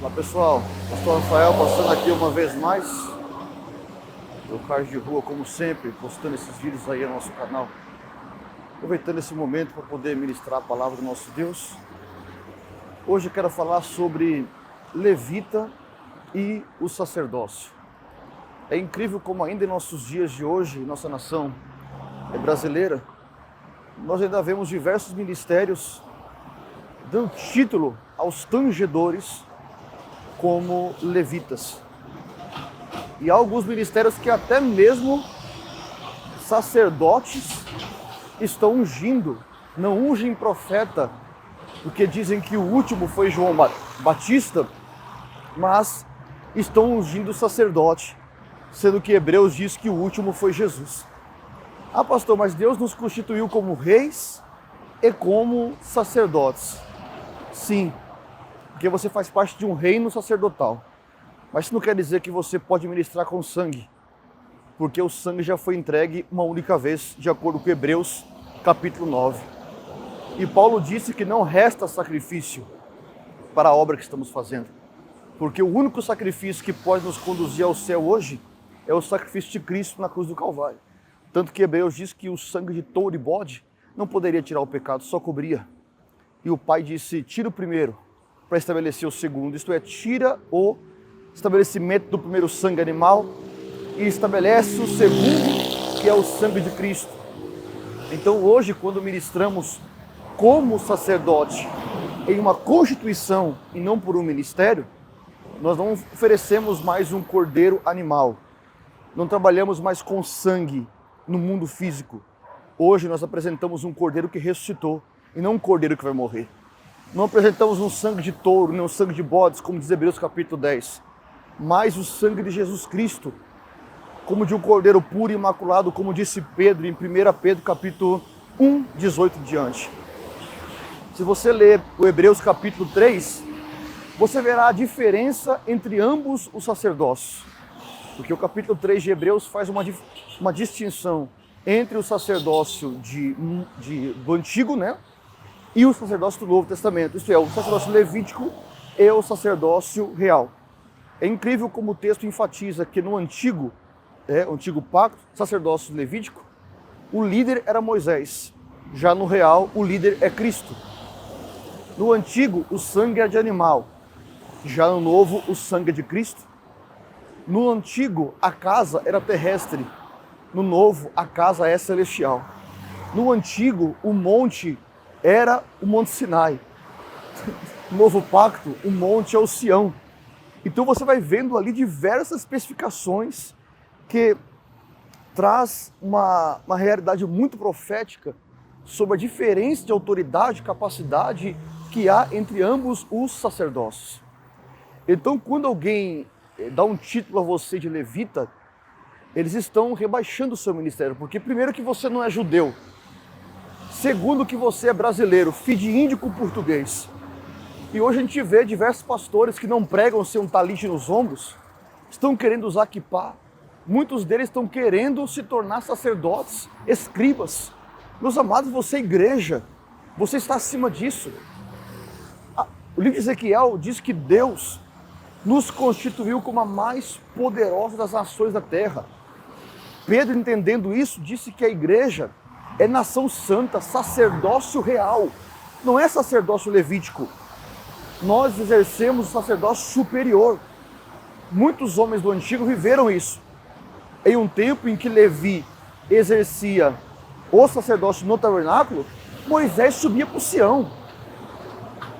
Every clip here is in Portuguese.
Olá pessoal, Pastor Rafael passando aqui uma vez mais. Eu caio de rua como sempre, postando esses vídeos aí no nosso canal. Aproveitando esse momento para poder ministrar a palavra do nosso Deus. Hoje eu quero falar sobre levita e o sacerdócio. É incrível como ainda em nossos dias de hoje, nossa nação brasileira, nós ainda vemos diversos ministérios dando título aos tangedores como levitas. E há alguns ministérios que até mesmo sacerdotes estão ungindo, não ungem profeta, porque dizem que o último foi João Batista, mas estão ungindo sacerdote, sendo que Hebreus diz que o último foi Jesus. Ah, pastor, mas Deus nos constituiu como reis e como sacerdotes. Sim, porque você faz parte de um reino sacerdotal. Mas isso não quer dizer que você pode ministrar com sangue, porque o sangue já foi entregue uma única vez, de acordo com Hebreus capítulo 9. E Paulo disse que não resta sacrifício para a obra que estamos fazendo, porque o único sacrifício que pode nos conduzir ao céu hoje é o sacrifício de Cristo na cruz do Calvário. Tanto que Hebreus diz que o sangue de touro e bode não poderia tirar o pecado, só cobria. E o Pai disse, tira o primeiro para estabelecer o segundo, isto é, tira o estabelecimento do primeiro sangue animal e estabelece o segundo, que é o sangue de Cristo. Então hoje, quando ministramos como sacerdote em uma constituição e não por um ministério, nós não oferecemos mais um cordeiro animal, não trabalhamos mais com sangue no mundo físico. Hoje nós apresentamos um cordeiro que ressuscitou e não um cordeiro que vai morrer. Não apresentamos um sangue de touro, nem um sangue de bodes, como diz Hebreus capítulo 10, mas o sangue de Jesus Cristo, como de um cordeiro puro e imaculado, como disse Pedro em 1 Pedro capítulo 1, 18 diante. Se você ler o Hebreus capítulo 3, você verá a diferença entre ambos os sacerdócios. Porque o capítulo 3 de Hebreus faz uma distinção entre o sacerdócio do Antigo, né? E o sacerdócio do Novo Testamento, isto é, o sacerdócio levítico e o sacerdócio real. É incrível como o texto enfatiza que no Antigo Pacto, sacerdócio levítico, o líder era Moisés. Já no real, o líder é Cristo. No Antigo, o sangue era de animal. Já no Novo, o sangue é de Cristo. No Antigo, a casa era terrestre. No Novo, a casa é celestial. No Antigo, o monte era o Monte Sinai. No Novo Pacto, o monte é o Sião. Então você vai vendo ali diversas especificações que traz uma realidade muito profética sobre a diferença de autoridade e capacidade que há entre ambos os sacerdócios. Então, quando alguém dá um título a você de levita, eles estão rebaixando o seu ministério, porque primeiro que você não é judeu, segundo que você é brasileiro, filho de índio com português. E hoje a gente vê diversos pastores que não pregam sem um talite nos ombros, estão querendo usar quipá. Muitos deles estão querendo se tornar sacerdotes, escribas. Meus amados, você é igreja, você está acima disso. O livro de Ezequiel diz que Deus nos constituiu como a mais poderosa das nações da terra. Pedro, entendendo isso, disse que a igreja é nação santa, sacerdócio real, não é sacerdócio levítico. Nós exercemos o sacerdócio superior. Muitos homens do Antigo viveram isso. Em um tempo em que Levi exercia o sacerdócio no tabernáculo, Moisés subia para o Sião.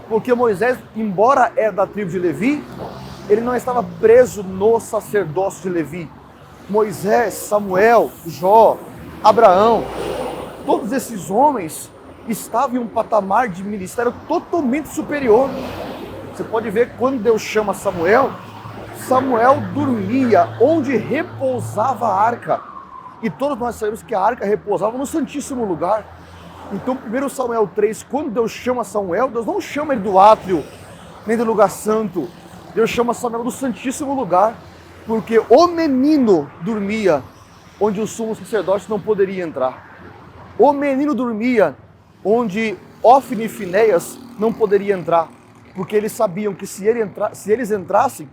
Porque Moisés, embora era da tribo de Levi, ele não estava preso no sacerdócio de Levi. Moisés, Samuel, Jó, Abraão, todos esses homens estavam em um patamar de ministério totalmente superior. Você pode ver que quando Deus chama Samuel, Samuel dormia onde repousava a arca. E todos nós sabemos que a arca repousava no Santíssimo Lugar. Então, 1 Samuel 3, quando Deus chama Samuel, Deus não chama ele do átrio, nem do lugar santo. Deus chama Samuel do Santíssimo Lugar, porque o menino dormia onde o sumo sacerdote não poderia entrar. O menino dormia onde Ofni e Finéias não poderia entrar. porque eles sabiam que se eles entrassem,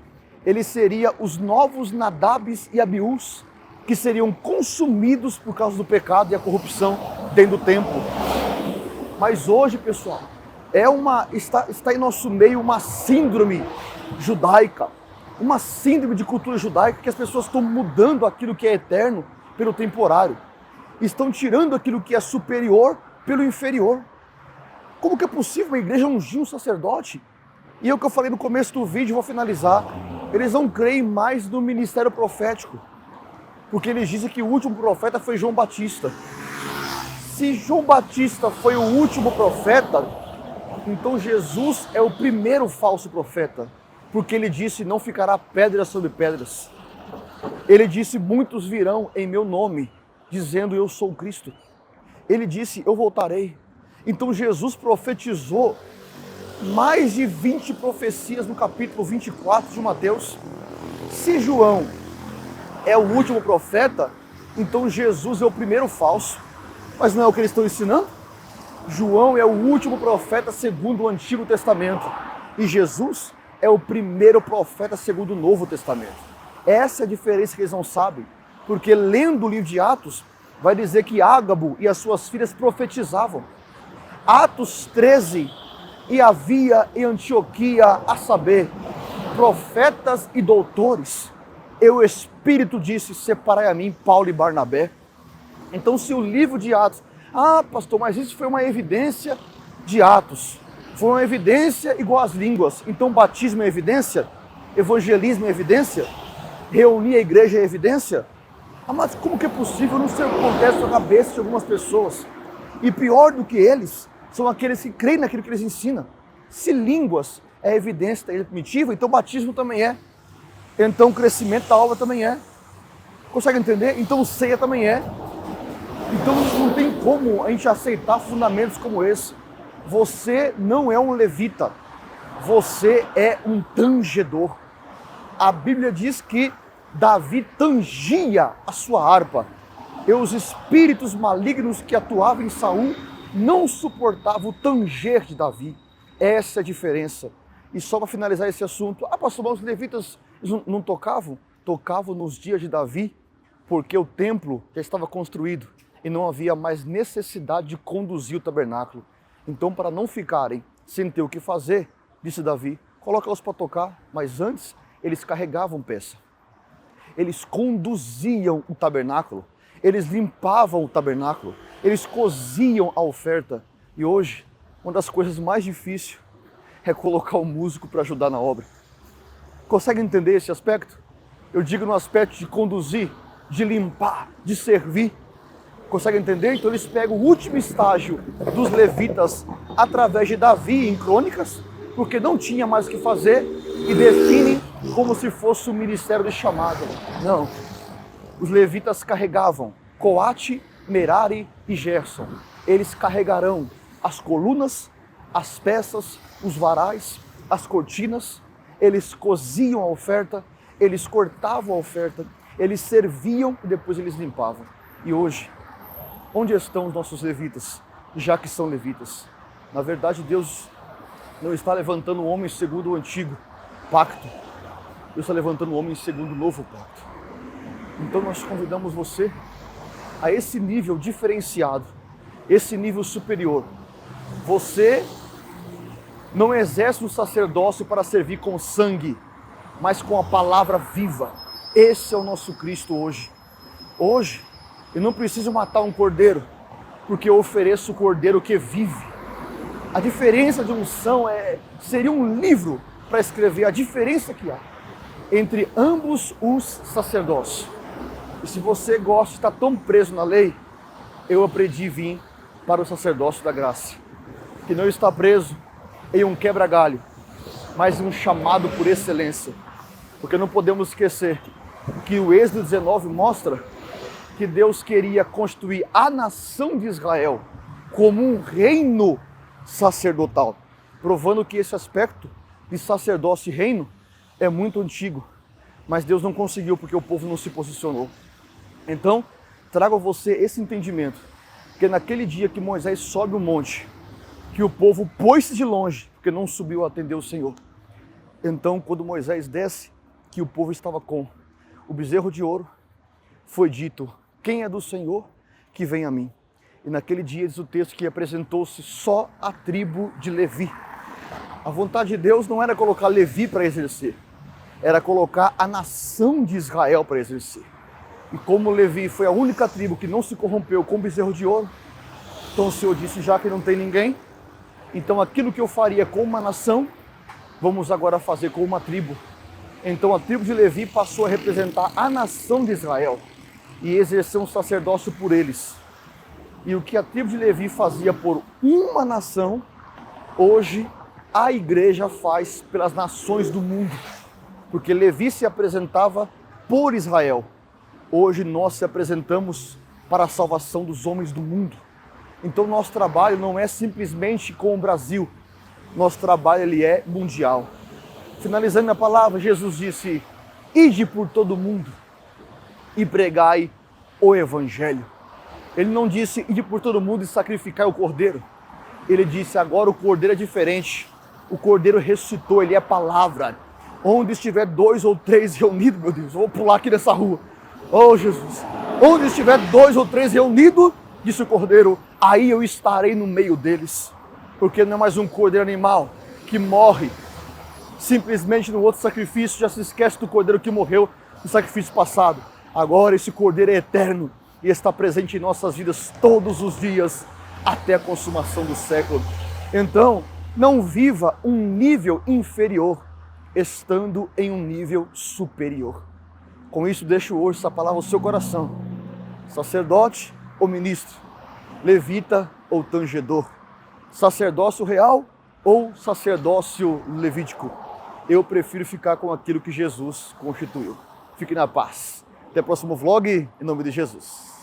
eles seriam os novos Nadabes e Abiús, que seriam consumidos por causa do pecado e a corrupção dentro do templo. Mas hoje, pessoal, está em nosso meio uma síndrome judaica, uma síndrome de cultura judaica, que as pessoas estão mudando aquilo que é eterno pelo temporário, estão tirando aquilo que é superior pelo inferior. Como que é possível uma igreja ungir um sacerdote? E é o que eu falei no começo do vídeo, vou finalizar. Eles não creem mais no ministério profético, porque eles dizem que o último profeta foi João Batista. Se João Batista foi o último profeta, então Jesus é o primeiro falso profeta, porque ele disse: não ficará pedra sobre pedras. Ele disse: muitos virão em meu nome, dizendo: eu sou o Cristo. Ele disse: eu voltarei. Então Jesus profetizou mais de 20 profecias no capítulo 24 de Mateus. Se João é o último profeta, então Jesus é o primeiro falso. Mas não é o que eles estão ensinando? João é o último profeta segundo o Antigo Testamento, e Jesus é o primeiro profeta segundo o Novo Testamento. Essa é a diferença que eles não sabem, porque lendo o livro de Atos, vai dizer que Ágabo e as suas filhas profetizavam. Atos 13, e havia em Antioquia, a saber, profetas e doutores, e o Espírito disse: separai a mim Paulo e Barnabé. Então, se o livro de Atos, pastor, mas isso foi uma evidência de Atos, foi uma evidência igual às línguas, então batismo é evidência, evangelismo é evidência, reunir a igreja é evidência? Mas como que é possível? Eu não sei o que acontece na cabeça de algumas pessoas. E pior do que eles, são aqueles que creem naquilo que eles ensinam. Se línguas é evidência da igreja primitiva, então batismo também é. Então o crescimento da obra também é. Consegue entender? Então ceia também é. Então não tem como a gente aceitar fundamentos como esse. Você não é um levita, você é um tangedor. A Bíblia diz que Davi tangia a sua harpa, e os espíritos malignos que atuavam em Saul não suportavam o tanger de Davi. Essa é a diferença. E só para finalizar esse assunto, pastor, mas os levitas não tocavam? Tocavam nos dias de Davi, porque o templo já estava construído e não havia mais necessidade de conduzir o tabernáculo. Então, para não ficarem sem ter o que fazer, disse Davi, coloca-os para tocar, mas antes eles carregavam peça. Eles conduziam o tabernáculo, eles limpavam o tabernáculo, eles coziam a oferta. E hoje, uma das coisas mais difíceis é colocar o músico para ajudar na obra. Consegue entender esse aspecto? Eu digo no aspecto de conduzir, de limpar, de servir. Consegue entender? Então eles pegam o último estágio dos levitas através de Davi em Crônicas, porque não tinha mais o que fazer, e definem como se fosse um ministério de chamada. Não. Os levitas carregavam Coate, Merari e Gerson. Eles carregarão as colunas, as peças, os varais, as cortinas. Eles coziam a oferta, eles cortavam a oferta, eles serviam e depois eles limpavam. E hoje, onde estão os nossos levitas, já que são levitas? Na verdade, Deus não está levantando um homem segundo o antigo pacto. Deus está levantando um homem segundo o novo pacto. Então nós convidamos você a esse nível diferenciado, esse nível superior. Você não exerce um sacerdócio para servir com sangue, mas com a palavra viva. Esse é o nosso Cristo hoje. Hoje, eu não preciso matar um cordeiro, porque eu ofereço o cordeiro que vive. A diferença de unção seria um livro para escrever a diferença que há entre ambos os sacerdócios. E se você gosta de estar tão preso na lei, eu aprendi a vir para o sacerdócio da graça, que não está preso em um quebra-galho, mas em um chamado por excelência. Porque não podemos esquecer que o Êxodo 19 mostra que Deus queria constituir a nação de Israel como um reino sacerdotal, provando que esse aspecto de sacerdócio e reino é muito antigo, mas Deus não conseguiu porque o povo não se posicionou. Então, trago a você esse entendimento, que naquele dia que Moisés sobe o monte, que o povo pôs-se de longe, porque não subiu a atender o Senhor. Então, quando Moisés desce, que o povo estava com o bezerro de ouro, foi dito: quem é do Senhor, que vem a mim. E naquele dia diz o texto que apresentou-se só a tribo de Levi. A vontade de Deus não era colocar Levi para exercer, era colocar a nação de Israel para exercer. E como Levi foi a única tribo que não se corrompeu com o bezerro de ouro, então o Senhor disse: já que não tem ninguém, então aquilo que eu faria com uma nação, vamos agora fazer com uma tribo. Então a tribo de Levi passou a representar a nação de Israel e exercer um sacerdócio por eles. E o que a tribo de Levi fazia por uma nação, hoje a igreja faz pelas nações do mundo. Porque Levi se apresentava por Israel. Hoje nós se apresentamos para a salvação dos homens do mundo. Então nosso trabalho não é simplesmente com o Brasil. Nosso trabalho ele é mundial. Finalizando a palavra, Jesus disse: ide por todo mundo e pregai o evangelho. Ele não disse ide por todo mundo e sacrificar o cordeiro. Ele disse: agora o cordeiro é diferente. O cordeiro ressuscitou, ele é palavra. Onde estiver 2 ou 3 reunidos, meu Deus, eu vou pular aqui nessa rua. Oh Jesus, onde estiver 2 ou 3 reunidos, disse o cordeiro, aí eu estarei no meio deles. Porque não é mais um cordeiro animal que morre simplesmente no outro sacrifício, já se esquece do cordeiro que morreu no sacrifício passado. Agora esse cordeiro é eterno e está presente em nossas vidas todos os dias até a consumação do século. Então, não viva um nível inferior, estando em um nível superior. Com isso, deixo hoje essa palavra ao seu coração. Sacerdote ou ministro, levita ou tangedor, sacerdócio real ou sacerdócio levítico. Eu prefiro ficar com aquilo que Jesus constituiu. Fique na paz. Até o próximo vlog, em nome de Jesus.